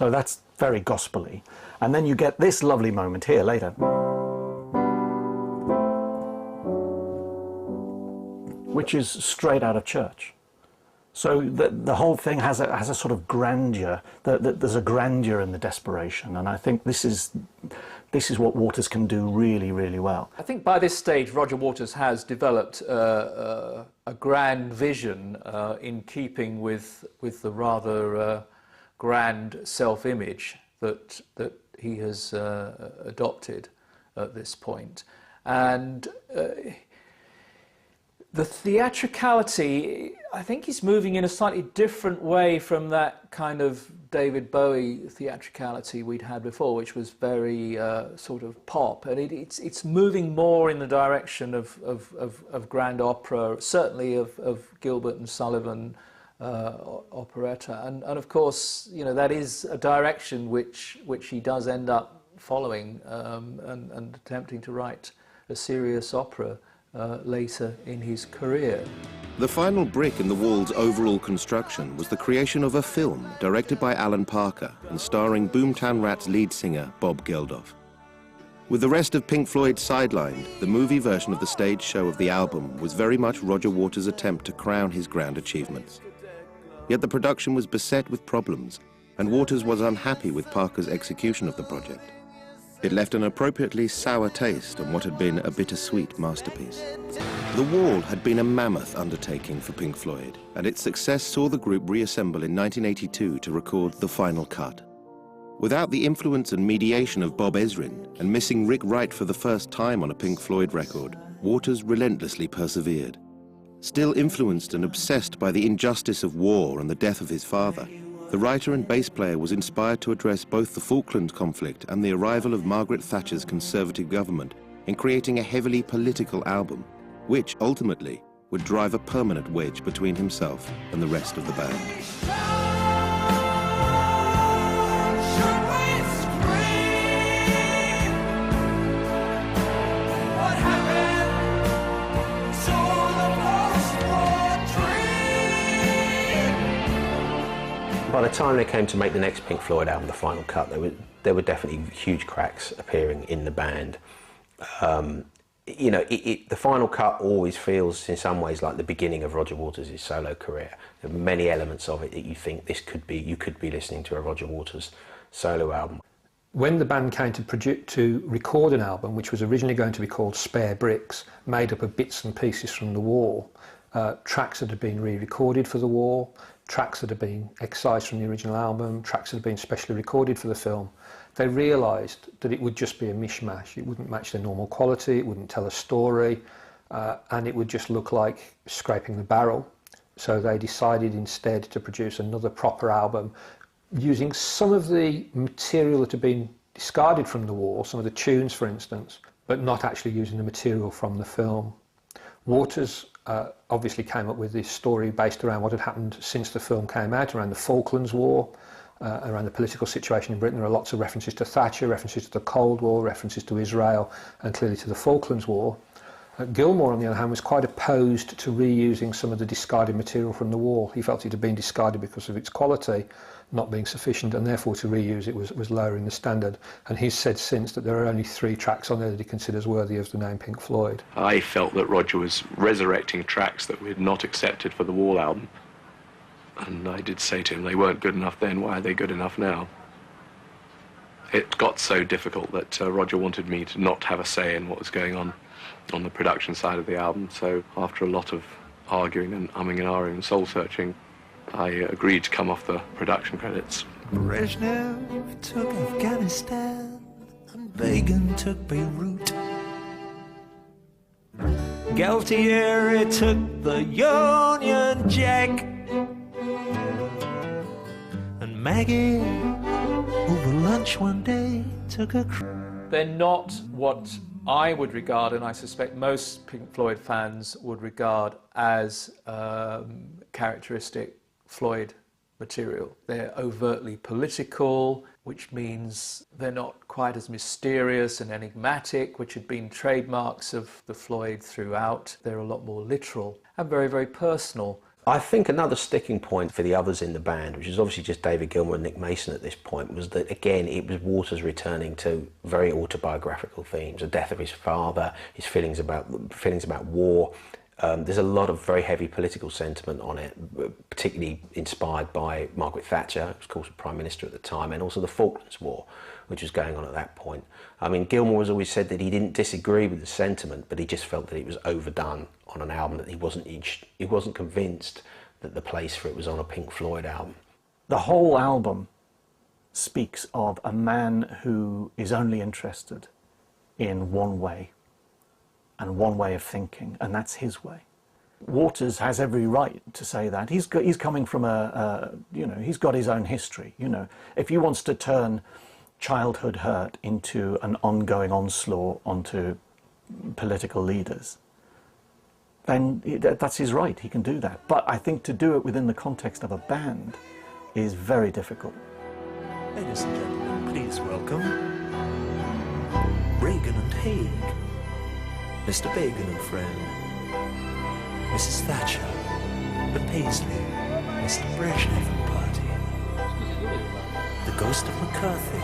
So that's very gospel-y. And then you get this lovely moment here later, which is straight out of church. So the whole thing has a sort of grandeur. There's a grandeur in the desperation, and I think this is what Waters can do really, really well. I think by this stage, Roger Waters has developed a grand vision in keeping with the rather grand self-image that he has adopted at this point, and. The theatricality, I think he's moving in a slightly different way from that kind of David Bowie theatricality we'd had before, which was very sort of pop. And it's moving more in the direction of grand opera, certainly of Gilbert and Sullivan operetta. And of course, you know, that is a direction which he does end up following and attempting to write a serious opera later in his career. The final brick in the wall's overall construction was the creation of a film directed by Alan Parker and starring Boomtown Rats lead singer Bob Geldof. With the rest of Pink Floyd sidelined, the movie version of the stage show of the album was very much Roger Waters' attempt to crown his grand achievements. Yet the production was beset with problems, and Waters was unhappy with Parker's execution of the project. It left an appropriately sour taste on what had been a bittersweet masterpiece. The Wall had been a mammoth undertaking for Pink Floyd, and its success saw the group reassemble in 1982 to record The Final Cut. Without the influence and mediation of Bob Ezrin, and missing Rick Wright for the first time on a Pink Floyd record, Waters relentlessly persevered. Still influenced and obsessed by the injustice of war and the death of his father, the writer and bass player was inspired to address both the Falklands conflict and the arrival of Margaret Thatcher's Conservative government in creating a heavily political album, which ultimately would drive a permanent wedge between himself and the rest of the band. By the time they came to make the next Pink Floyd album, The Final Cut, there were definitely huge cracks appearing in the band. You know, the Final Cut always feels in some ways like the beginning of Roger Waters' solo career. There are many elements of it that you think you could be listening to a Roger Waters solo album. When the band came to record an album, which was originally going to be called Spare Bricks, made up of bits and pieces from The Wall, tracks that had been re-recorded for The Wall, tracks that had been excised from the original album, tracks that had been specially recorded for the film, they realised that it would just be a mishmash. It wouldn't match their normal quality, it wouldn't tell a story, and it would just look like scraping the barrel. So they decided instead to produce another proper album using some of the material that had been discarded from The Wall, some of the tunes for instance, but not actually using the material from the film. Waters obviously came up with this story based around what had happened since the film came out, around the Falklands War, around the political situation in Britain. There are lots of references to Thatcher, references to the Cold War, references to Israel, and clearly to the Falklands War. Gilmour, on the other hand, was quite opposed to reusing some of the discarded material from The Wall. He felt it had been discarded because of its quality not being sufficient, and therefore to reuse it was lowering the standard. And he's said since that there are only 3 tracks on there that he considers worthy of the name Pink Floyd. I felt that Roger was resurrecting tracks that we had not accepted for the Wall album. And I did say to him, they weren't good enough then, why are they good enough now? It got so difficult that Roger wanted me to not have a say in what was going on the production side of the album. So after a lot of arguing and umming and ahhing and soul-searching, I agreed to come off the production credits. Brezhnev took Afghanistan and Begin took Beirut. Galtieri took the Union Jack. And Maggie, over lunch one day, took a They're not what I would regard, and I suspect most Pink Floyd fans would regard as characteristic Floyd material. They're overtly political, which means they're not quite as mysterious and enigmatic, which had been trademarks of the Floyd throughout. They're a lot more literal and very, very personal. I think another sticking point for the others in the band, which is obviously just David Gilmour and Nick Mason at this point, was that, again, it was Waters returning to very autobiographical themes: the death of his father, his feelings about war. There's a lot of very heavy political sentiment on it, particularly inspired by Margaret Thatcher, who was, of course, Prime Minister at the time, and also the Falklands War, which was going on at that point. I mean, Gilmour has always said that he didn't disagree with the sentiment, but he just felt that it was overdone on an album, that he wasn't convinced that the place for it was on a Pink Floyd album. The whole album speaks of a man who is only interested in one way, and one way of thinking, and that's his way. Waters has every right to say that. He's coming from he's got his own history. You know, if he wants to turn childhood hurt into an ongoing onslaught onto political leaders, then that's his right. He can do that. But I think to do it within the context of a band is very difficult. Ladies and gentlemen, please welcome Reagan and Haig, Mr. Bagan and friend, Mrs. Thatcher, the Paisley, Mr. Brezhnev and party, the ghost of McCarthy,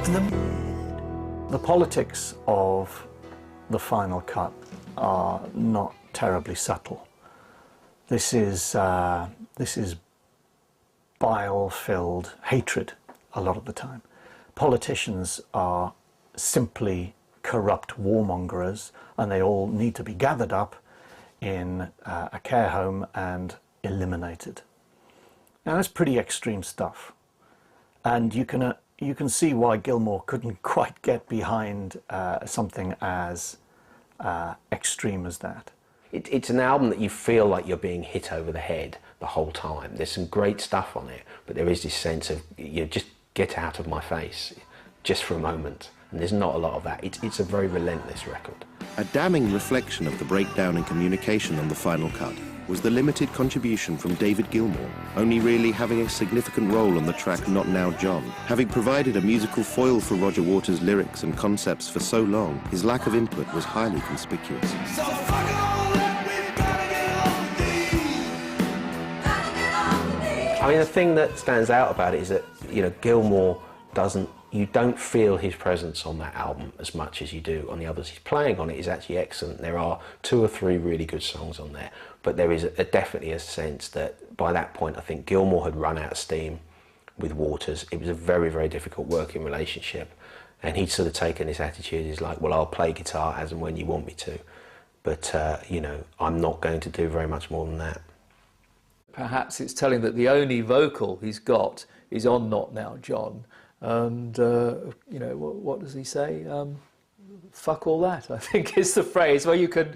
and the politics of the final cut are not terribly subtle. This is bile-filled hatred a lot of the time. Politicians are simply corrupt warmongers, and they all need to be gathered up in a care home and eliminated. Now that's pretty extreme stuff, and you can see why Gilmour couldn't quite get behind something as extreme as that. It's an album that you feel like you're being hit over the head the whole time. There's some great stuff on it, but there is this sense of, just get out of my face just for a moment. And there's not a lot of that. It's a very relentless record. A damning reflection of the breakdown in communication on the final cut was the limited contribution from David Gilmour, only really having a significant role on the track Not Now John. Having provided a musical foil for Roger Waters' lyrics and concepts for so long, his lack of input was highly conspicuous. So fuck it all up, we've gotta get off the knees. Gotta get off the knees. I mean, the thing that stands out about it is that, Gilmour you don't feel his presence on that album as much as you do on the others. His playing on it is actually excellent. There are 2 or 3 really good songs on there, but there is definitely a sense that by that point, I think Gilmour had run out of steam with Waters. It was a very, very difficult working relationship, and he'd sort of taken this attitude, he's like, well, I'll play guitar as and when you want me to, but, I'm not going to do very much more than that. Perhaps it's telling that the only vocal he's got is on Not Now John. And, what does he say? Fuck all that, I think is the phrase. Well, you can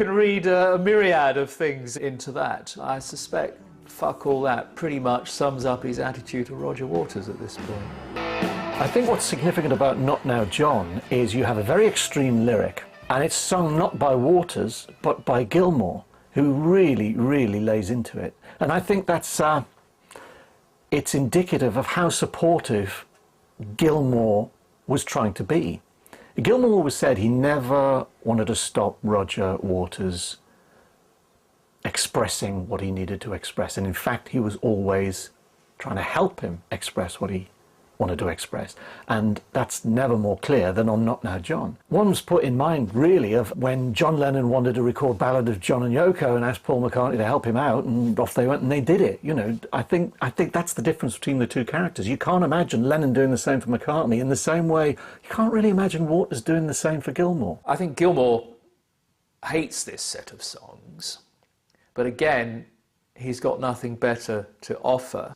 read a myriad of things into that. I suspect fuck all that pretty much sums up his attitude to Roger Waters at this point. I think what's significant about Not Now John is you have a very extreme lyric, and it's sung not by Waters, but by Gilmour, who really, really lays into it. And I think that's it's indicative of how supportive Gilmour was trying to be. Gilmour always said he never wanted to stop Roger Waters expressing what he needed to express, and in fact he was always trying to help him express what he wanted to express, and that's never more clear than on Not Now John. One was put in mind really of when John Lennon wanted to record Ballad of John and Yoko and asked Paul McCartney to help him out, and off they went and they did it. I think that's the difference between the two characters. You can't imagine Lennon doing the same for McCartney in the same way you can't really imagine Waters doing the same for Gilmour. I think Gilmour hates this set of songs, but again, he's got nothing better to offer.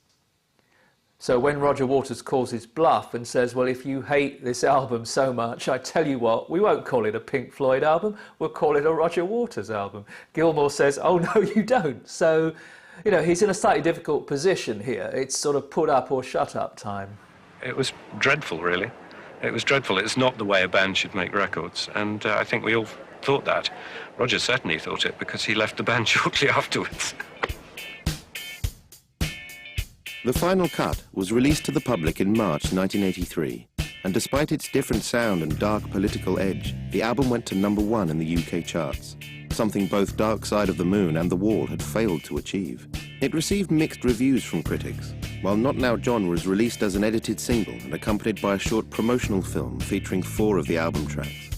So when Roger Waters calls his bluff and says, well, if you hate this album so much, I tell you what, we won't call it a Pink Floyd album, we'll call it a Roger Waters album. Gilmour says, oh, no, you don't. So, he's in a slightly difficult position here. It's sort of put up or shut up time. It was dreadful, really. It was dreadful. It's not the way a band should make records, and I think we all thought that. Roger certainly thought it because he left the band shortly afterwards. The final cut was released to the public in March 1983. and despite its different sound and dark political edge, the album went to #1 in the UK charts, something both Dark Side of the Moon and The Wall had failed to achieve. It received mixed reviews from critics, while Not Now John was released as an edited single and accompanied by a short promotional film featuring 4 of the album tracks.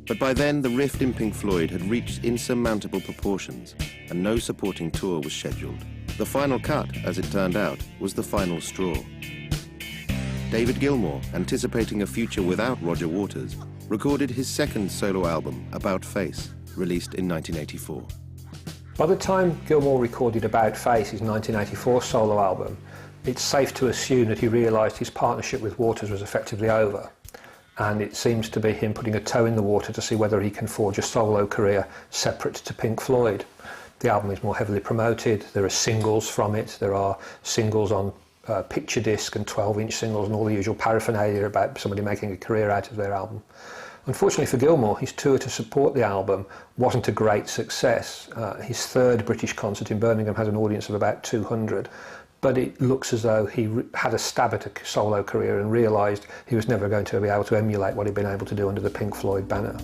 But by then, the rift in Pink Floyd had reached insurmountable proportions, and no supporting tour was scheduled. The final cut, as it turned out, was the final straw. David Gilmour, anticipating a future without Roger Waters, recorded his second solo album, About Face, released in 1984. By the time Gilmour recorded About Face, his 1984 solo album, it's safe to assume that he realised his partnership with Waters was effectively over. And it seems to be him putting a toe in the water to see whether he can forge a solo career separate to Pink Floyd. The album is more heavily promoted, there are singles from it, there are singles on picture disc and 12-inch singles and all the usual paraphernalia about somebody making a career out of their album. Unfortunately for Gilmour, his tour to support the album wasn't a great success. His third British concert in Birmingham had an audience of about 200, but it looks as though he had a stab at a solo career and realised he was never going to be able to emulate what he'd been able to do under the Pink Floyd banner.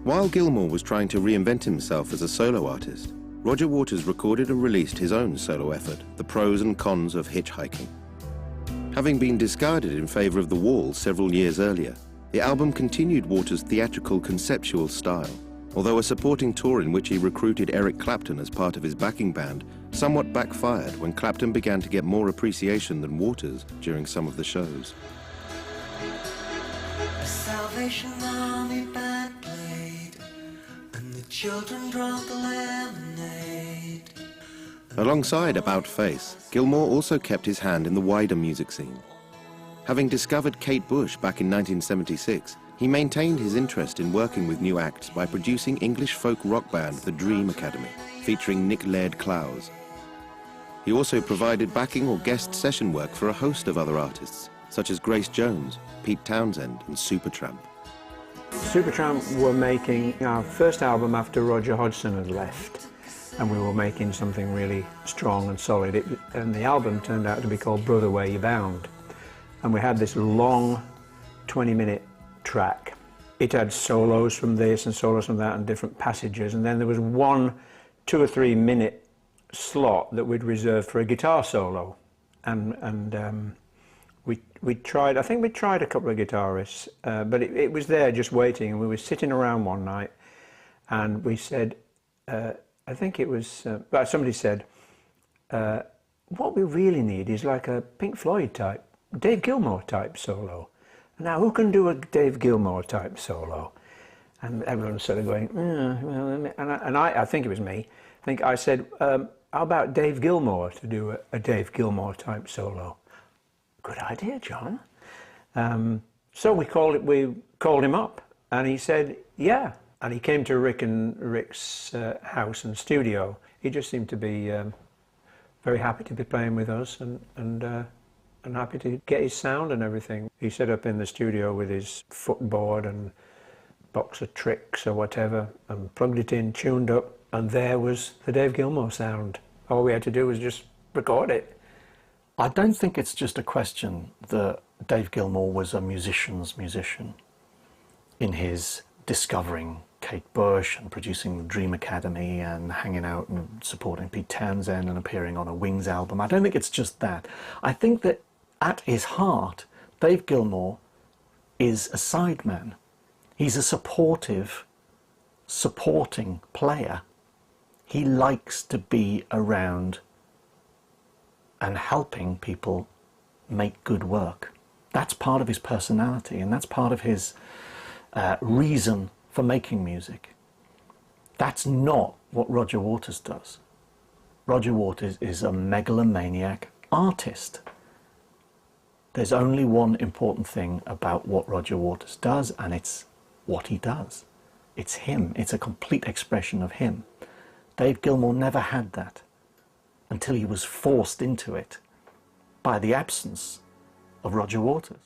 While Gilmour was trying to reinvent himself as a solo artist, Roger Waters recorded and released his own solo effort, The Pros and Cons of Hitchhiking. Having been discarded in favour of The Wall several years earlier, the album continued Waters' theatrical conceptual style, although a supporting tour in which he recruited Eric Clapton as part of his backing band somewhat backfired when Clapton began to get more appreciation than Waters during some of the shows. The Salvation Army band played, and the children drank the lemonade. Alongside About Face, Gilmour also kept his hand in the wider music scene. Having discovered Kate Bush back in 1976, he maintained his interest in working with new acts by producing English folk rock band The Dream Academy, featuring Nick Laird-Clowes. He also provided backing or guest session work for a host of other artists, such as Grace Jones, Pete Townsend and Supertramp. Supertramp were making our first album after Roger Hodgson had left, and we were making something really strong and solid. And the album turned out to be called Brother Where You Bound. And we had this long 20-minute track. It had solos from this and solos from that and different passages, and then there was one 2 or 3 minute slot that we'd reserved for a guitar solo. And we tried, I think we tried a couple of guitarists, but it was there just waiting, and we were sitting around one night and we said, I think it was, somebody said, what we really need is like a Pink Floyd type, Dave Gilmour type solo. Now, who can do a Dave Gilmour type solo? And everyone was sort of going, well, and I think it was me. I said, how about Dave Gilmour to do a Dave Gilmour type solo? Good idea, John. So we called him up, and he said, yeah. And he came to Rick's house and studio. He just seemed to be very happy to be playing with us, and happy to get his sound and everything. He set up in the studio with his footboard and box of tricks or whatever, and plugged it in, tuned up, and there was the Dave Gilmour sound. All we had to do was just record it. I don't think it's just a question that Dave Gilmour was a musician's musician in his discovering Kate Bush and producing the Dream Academy and hanging out and supporting Pete Townsend and appearing on a Wings album. I don't think it's just that. I think that at his heart, Dave Gilmour is a sideman. He's a supporting player. He likes to be around and helping people make good work. That's part of his personality, and that's part of his reason for making music. That's not what Roger Waters does. Roger Waters is a megalomaniac artist. There's only one important thing about what Roger Waters does, and it's what he does. It's him. It's a complete expression of him. Dave Gilmour never had that until he was forced into it by the absence of Roger Waters.